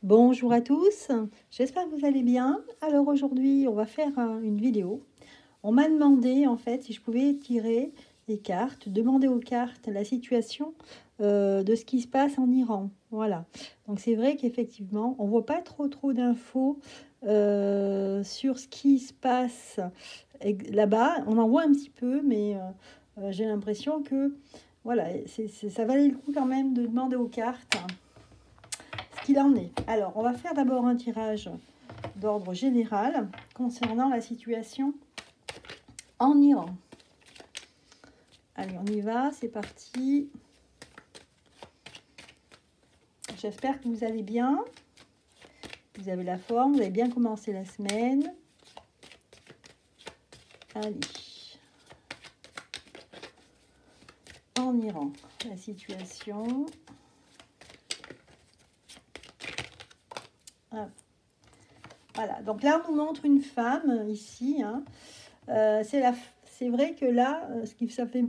Bonjour à tous, j'espère que vous allez bien. Alors aujourd'hui, on va faire une vidéo. On m'a demandé en fait si je pouvais tirer des cartes, demander aux cartes la situation de ce qui se passe en Iran. Voilà. Donc c'est vrai qu'effectivement, on voit pas trop d'infos sur ce qui se passe là-bas. On en voit un petit peu, mais j'ai l'impression que voilà, ça valait le coup quand même de demander aux cartes ce qu'il en est. Alors, on va faire d'abord un tirage d'ordre général concernant la situation en Iran. Allez, on y va, c'est parti. J'espère que vous allez bien. Vous avez la forme, vous avez bien commencé la semaine. Allez. En Iran, la situation. Hop. Voilà, donc là, on nous montre une femme ici. Hein. C'est vrai que là, ce qui ça fait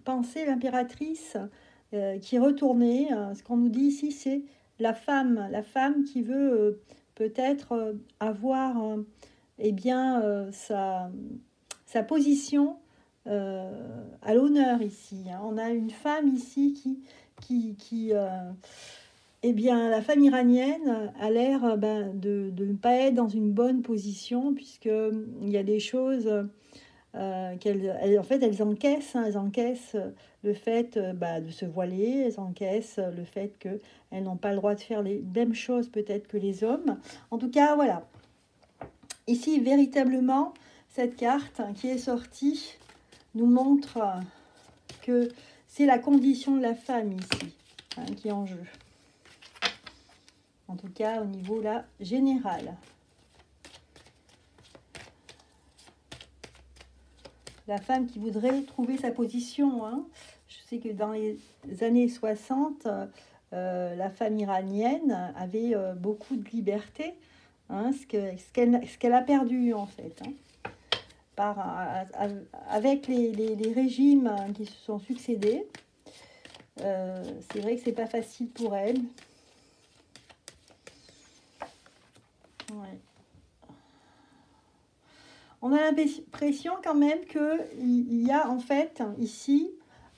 penser l'impératrice qui est retournée. Ce qu'on nous dit ici, c'est la femme qui veut peut-être avoir eh bien, sa position à l'honneur ici. Hein. On a une femme ici qui eh bien, la femme iranienne a l'air de ne pas être dans une bonne position puisqu'il y a des choses en fait, elles encaissent, hein, elles encaissent le fait de se voiler, elles encaissent le fait qu'elles n'ont pas le droit de faire les mêmes choses peut-être que les hommes. En tout cas, voilà. Ici, véritablement, cette carte qui est sortie nous montre que c'est la condition de la femme ici qui est en jeu. En tout cas, au niveau là, général. La femme qui voudrait trouver sa position. Hein. Je sais que dans les années 60, la femme iranienne avait beaucoup de liberté, hein, ce qu'elle a perdu en fait. Hein, avec les régimes qui se sont succédés. C'est vrai que c'est pas facile pour elle. Ouais. On a l'impression quand même qu'il y a en fait ici,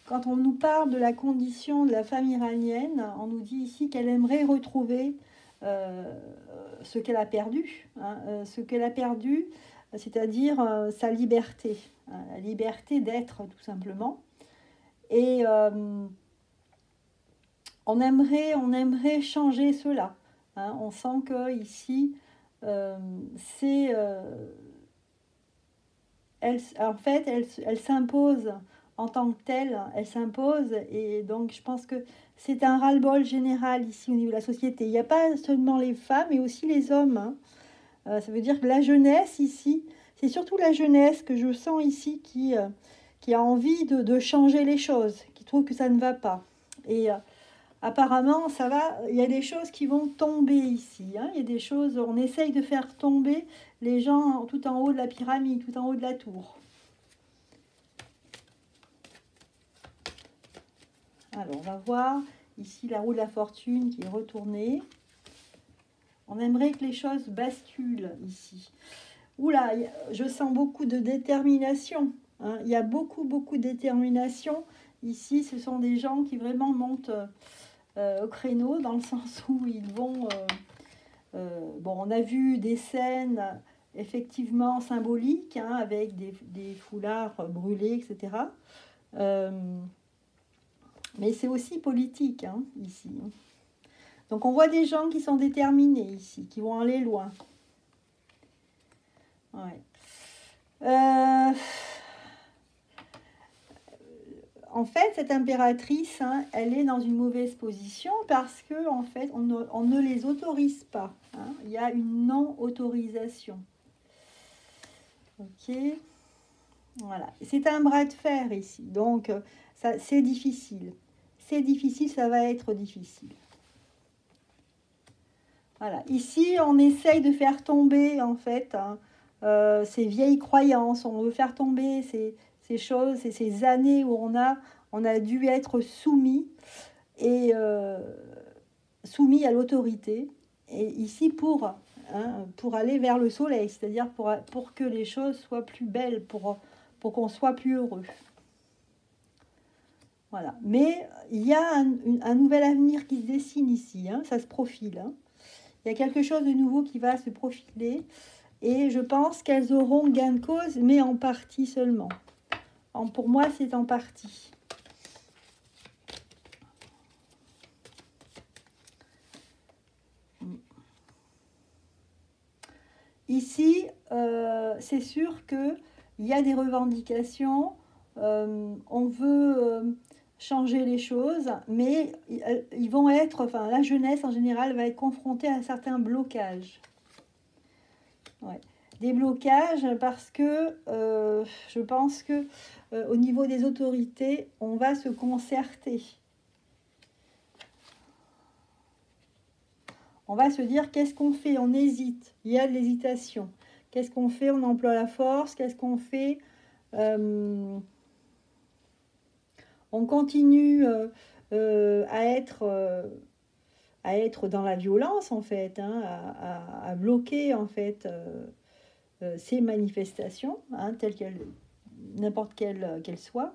quand on nous parle de la condition de la femme iranienne, on nous dit ici qu'elle aimerait retrouver ce qu'elle a perdu, hein, ce qu'elle a perdu, c'est-à-dire sa liberté, hein, la liberté d'être tout simplement. Et on aimerait changer cela. Hein. On sent que ici, c'est elle s'impose en tant que telle, elle s'impose et donc je pense que c'est un ras-le-bol général ici au niveau de la société. Il n'y a pas seulement les femmes, mais aussi les hommes. Hein. Ça veut dire que la jeunesse ici, c'est surtout la jeunesse que je sens ici qui a envie de changer les choses, qui trouve que ça ne va pas. Et apparemment, ça va. Il y a des choses qui vont tomber ici. Hein. Il y a des choses, on essaye de faire tomber les gens tout en haut de la pyramide, tout en haut de la tour. Alors, on va voir ici la roue de la fortune qui est retournée. On aimerait que les choses basculent ici. Oula, je sens beaucoup de détermination. Hein. Il y a beaucoup de détermination. Ici, ce sont des gens qui vraiment montent au créneau, dans le sens où ils vont... bon, on a vu des scènes effectivement symboliques, hein, avec des foulards brûlés, etc. Mais c'est aussi politique, hein, ici. Donc on voit des gens qui sont déterminés ici, qui vont aller loin. Ouais. En fait, cette impératrice, hein, elle est dans une mauvaise position parce que, en fait, on ne les autorise pas. Hein. Il y a une non-autorisation. Ok. Voilà. C'est un bras de fer ici. Donc, c'est difficile. C'est difficile, ça va être difficile. Voilà. Ici, on essaye de faire tomber, en fait, hein, ces vieilles croyances. On veut faire tomber ces choses et ces années où on a dû être soumis et soumis à l'autorité. et ici pour aller vers le soleil, c'est-à-dire pour que les choses soient plus belles, pour qu'on soit plus heureux. Voilà. Mais il y a un nouvel avenir qui se dessine ici, hein, ça se profile. Hein. Il y a quelque chose de nouveau qui va se profiler et je pense qu'elles auront gain de cause, mais en partie seulement. Pour moi, c'est en partie. Ici, c'est sûr qu'il y a des revendications, on veut changer les choses, mais ils vont être, enfin la jeunesse en général va être confrontée à certains blocages. Ouais. Des blocages parce que je pense que au niveau des autorités, on va se concerter. On va se dire qu'est-ce qu'on fait, on hésite, il y a de l'hésitation. Qu'est-ce qu'on fait, on emploie la force, qu'est-ce qu'on fait, on continue à être dans la violence en fait, hein, à bloquer en fait ces manifestations, hein, telles qu'elles, n'importe qu'elles soient.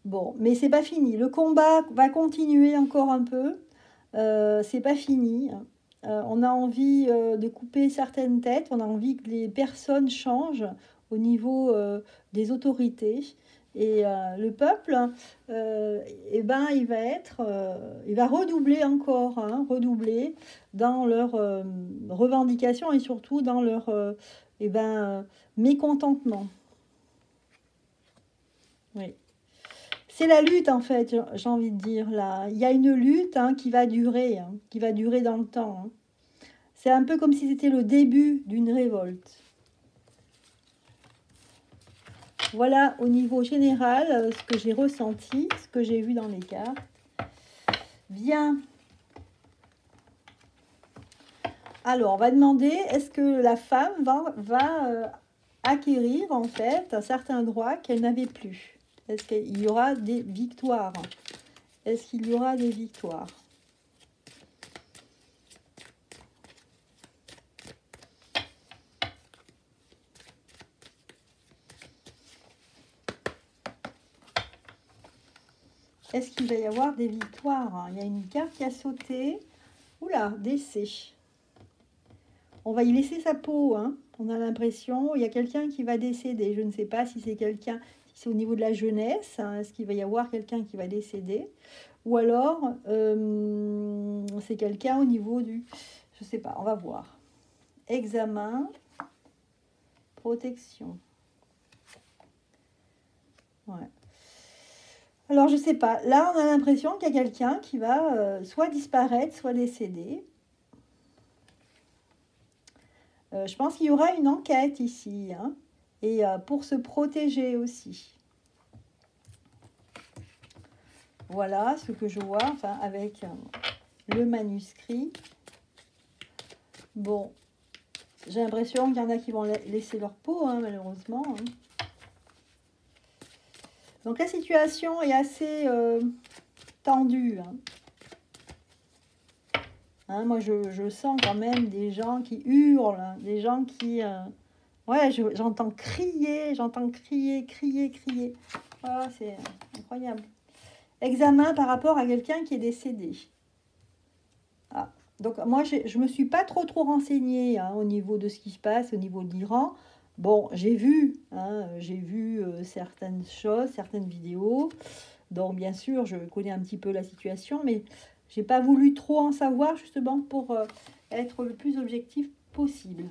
Bon, mais c'est pas fini. Le combat va continuer encore un peu. C'est pas fini. On a envie de couper certaines têtes. On a envie que les personnes changent au niveau des autorités. Et le peuple, eh ben, il va redoubler encore, hein, redoubler dans leurs revendications et surtout dans leur eh ben, mécontentement. Oui. C'est la lutte, en fait, j'ai envie de dire, là. Il y a une lutte hein, qui va durer dans le temps. Hein. C'est un peu comme si c'était le début d'une révolte. Voilà, au niveau général, ce que j'ai ressenti, ce que j'ai vu dans les cartes. Bien. Alors, on va demander, est-ce que la femme va acquérir, en fait, un certain droit qu'elle n'avait plus? Est-ce qu'il y aura des victoires? Est-ce qu'il y aura des victoires? Est-ce qu'il va y avoir des victoires? Il y a une carte qui a sauté. Oula, décès. On va y laisser sa peau. Hein. On a l'impression, il y a quelqu'un qui va décéder. Je ne sais pas si c'est quelqu'un, si c'est au niveau de la jeunesse. Hein, est-ce qu'il va y avoir quelqu'un qui va décéder? Ou alors, c'est quelqu'un au niveau du... Je ne sais pas, on va voir. Examen, protection. Ouais. Alors, je ne sais pas. Là, on a l'impression qu'il y a quelqu'un qui va soit disparaître, soit décéder. Je pense qu'il y aura une enquête ici. Hein, et pour se protéger aussi. Voilà ce que je vois, enfin, avec le manuscrit. Bon, j'ai l'impression qu'il y en a qui vont laisser leur peau, hein, malheureusement. Hein. Donc la situation est assez tendue. Hein. Hein, moi, je sens quand même des gens qui hurlent, hein, des gens qui... ouais, j'entends crier, crier. Voilà, c'est incroyable. Examen par rapport à quelqu'un qui est décédé. Ah. Donc moi, je ne me suis pas trop renseignée hein, au niveau de ce qui se passe, au niveau de l'Iran. Bon, j'ai vu certaines choses, certaines vidéos. Donc bien sûr, je connais un petit peu la situation, mais j'ai pas voulu trop en savoir justement pour être le plus objectif possible.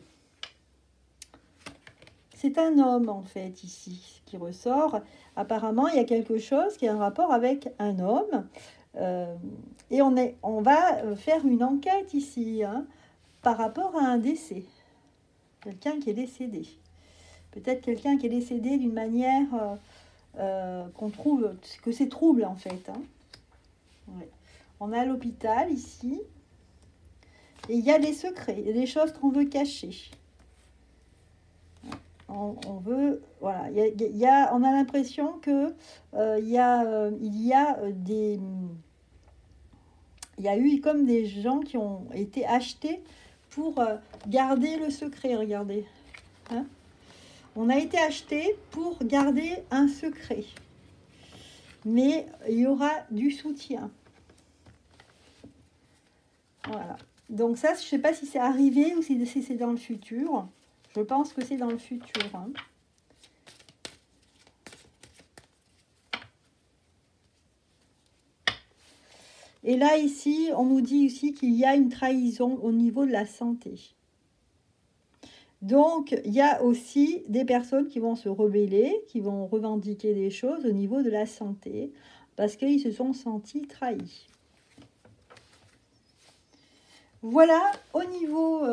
C'est un homme en fait ici qui ressort. Apparemment, il y a quelque chose qui a un rapport avec un homme. Et on va faire une enquête ici hein, par rapport à un décès. Quelqu'un qui est décédé. Peut-être quelqu'un qui est décédé d'une manière qu'on trouve que c'est trouble en fait. Hein. Ouais. On a l'hôpital ici. Et il y a des secrets, il y a des choses qu'on veut cacher. On veut, voilà, on a l'impression que il y a eu comme des gens qui ont été achetés pour garder le secret, regardez. Hein, on a été acheté pour garder un secret. Mais il y aura du soutien. Voilà. Donc ça, je ne sais pas si c'est arrivé ou si c'est dans le futur. Je pense que c'est dans le futur. Hein. Et là, ici, on nous dit aussi qu'il y a une trahison au niveau de la santé. Donc, il y a aussi des personnes qui vont se rebeller, qui vont revendiquer des choses au niveau de la santé, parce qu'ils se sont sentis trahis. Voilà, au niveau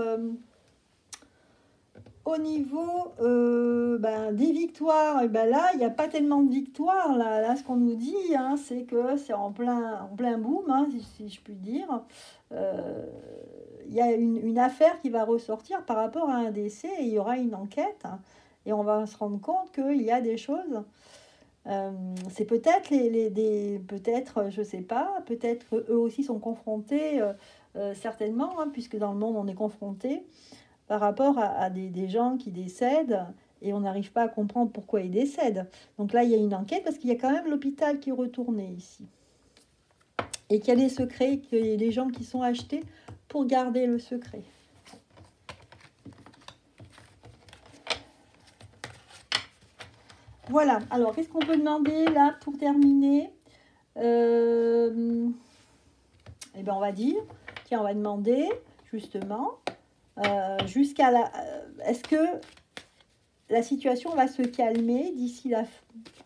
des victoires, et ben là, il n'y a pas tellement de victoires. Là ce qu'on nous dit, hein, c'est que c'est en plein boom, hein, si je puis dire. Il y a une affaire qui va ressortir par rapport à un décès et il y aura une enquête. Hein, et on va se rendre compte qu'il y a des choses. C'est peut-être peut-être, je sais pas, peut-être eux aussi sont confrontés, certainement, hein, puisque dans le monde on est confronté par rapport à des gens qui décèdent et on n'arrive pas à comprendre pourquoi ils décèdent. Donc là, il y a une enquête parce qu'il y a quand même l'hôpital qui est retourné ici. Et qu'il y a des secrets, qu'il y a des gens qui sont achetés pour garder le secret. Voilà, alors qu'est-ce qu'on peut demander là pour terminer? Eh bien, on va dire, tiens, on va demander justement jusqu'à la... est-ce que la situation va se calmer d'ici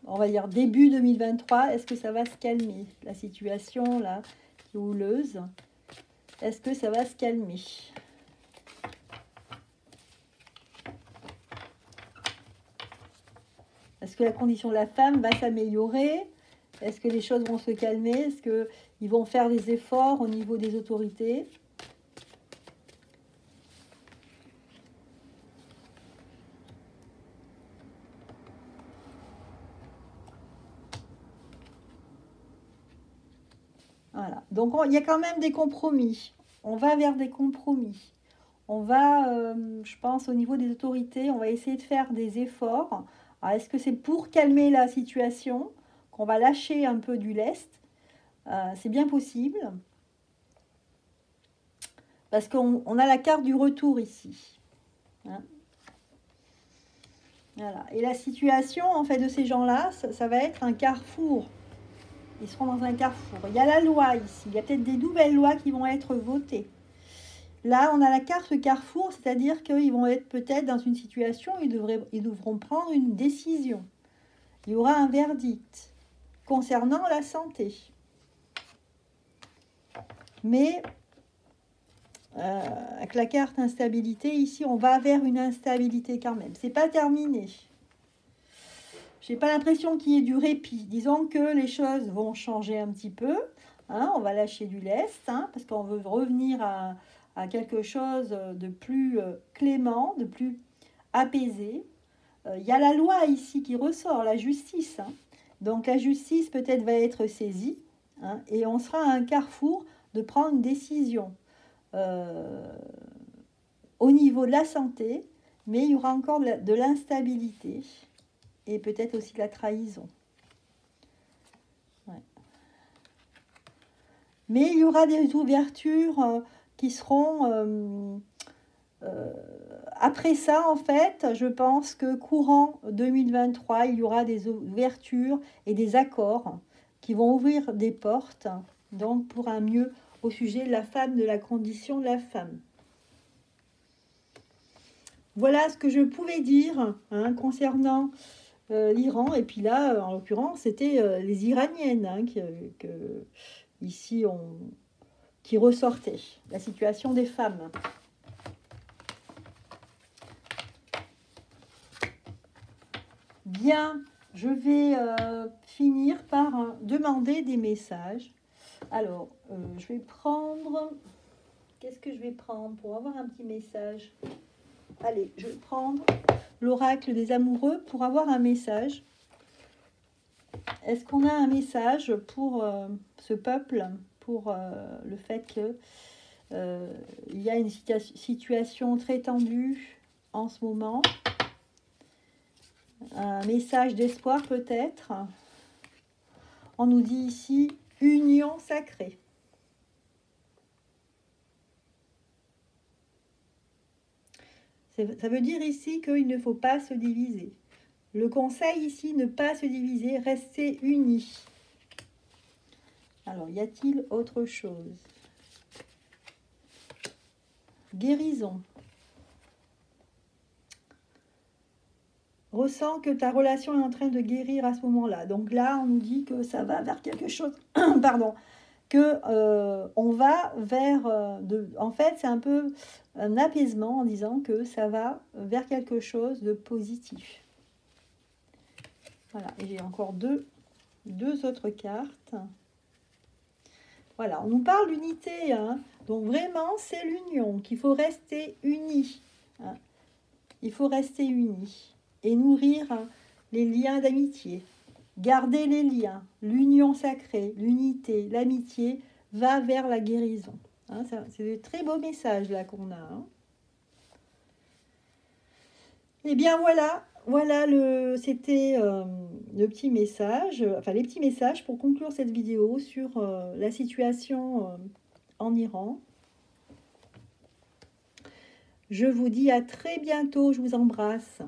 on va dire début 2023? Est-ce que ça va se calmer? La situation là, qui est houleuse, est-ce que ça va se calmer? Est-ce que la condition de la femme va s'améliorer? Est-ce que les choses vont se calmer? Est-ce qu'ils vont faire des efforts au niveau des autorités? Voilà. Donc, il y a quand même des compromis. On va vers des compromis. On va, je pense, au niveau des autorités, on va essayer de faire des efforts. Alors, est-ce que c'est pour calmer la situation qu'on va lâcher un peu du lest? C'est bien possible. Parce qu'on a la carte du retour ici. Hein, voilà. Et la situation, en fait, de ces gens-là, ça va être un carrefour. Ils seront dans un carrefour. Il y a la loi ici. Il y a peut-être des nouvelles lois qui vont être votées. Là, on a la carte carrefour, c'est-à-dire qu'ils vont être peut-être dans une situation où ils devront prendre une décision. Il y aura un verdict concernant la santé. Mais avec la carte instabilité, ici, on va vers une instabilité quand même. C'est pas terminé. J'ai pas l'impression qu'il y ait du répit. Disons que les choses vont changer un petit peu. Hein, on va lâcher du lest, hein, parce qu'on veut revenir à quelque chose de plus clément, de plus apaisé. Il y a la loi ici qui ressort, la justice. Hein. Donc la justice peut-être va être saisie, hein, et on sera à un carrefour de prendre une décision au niveau de la santé, mais il y aura encore de l'instabilité. Et peut-être aussi de la trahison. Ouais. Mais il y aura des ouvertures qui seront... après ça, en fait, je pense que courant 2023, il y aura des ouvertures et des accords qui vont ouvrir des portes, donc pour un mieux au sujet de la femme, de la condition de la femme. Voilà ce que je pouvais dire, hein, concernant... l'Iran, et puis là, en l'occurrence, c'était les Iraniennes, hein, qui ressortaient, la situation des femmes. Bien, je vais finir par demander des messages. Alors, je vais prendre... Qu'est-ce que je vais prendre pour avoir un petit message? Allez, je vais prendre l'oracle des amoureux pour avoir un message. Est-ce qu'on a un message pour ce peuple, pour le fait que il y a une situation très tendue en ce moment? Un message d'espoir peut-être. On nous dit ici union sacrée. Ça veut dire ici qu'il ne faut pas se diviser. Le conseil ici, ne pas se diviser, rester unis. Alors, y a-t-il autre chose? Guérison. Ressens que ta relation est en train de guérir à ce moment-là. Donc là, on nous dit que ça va vers quelque chose. Pardon. Que on va vers... en fait, c'est un peu un apaisement en disant que ça va vers quelque chose de positif. Voilà. Et j'ai encore deux autres cartes. Voilà. On nous parle d'unité. Hein. Donc vraiment, c'est l'union. Qu'il faut rester unis. Hein. Il faut rester unis. Et nourrir les liens d'amitié. Garder les liens, l'union sacrée, l'unité, l'amitié va vers la guérison. Hein, c'est de très beaux messages là qu'on a. Hein. Et bien voilà c'était le petit message, enfin les petits messages pour conclure cette vidéo sur la situation en Iran. Je vous dis à très bientôt, je vous embrasse.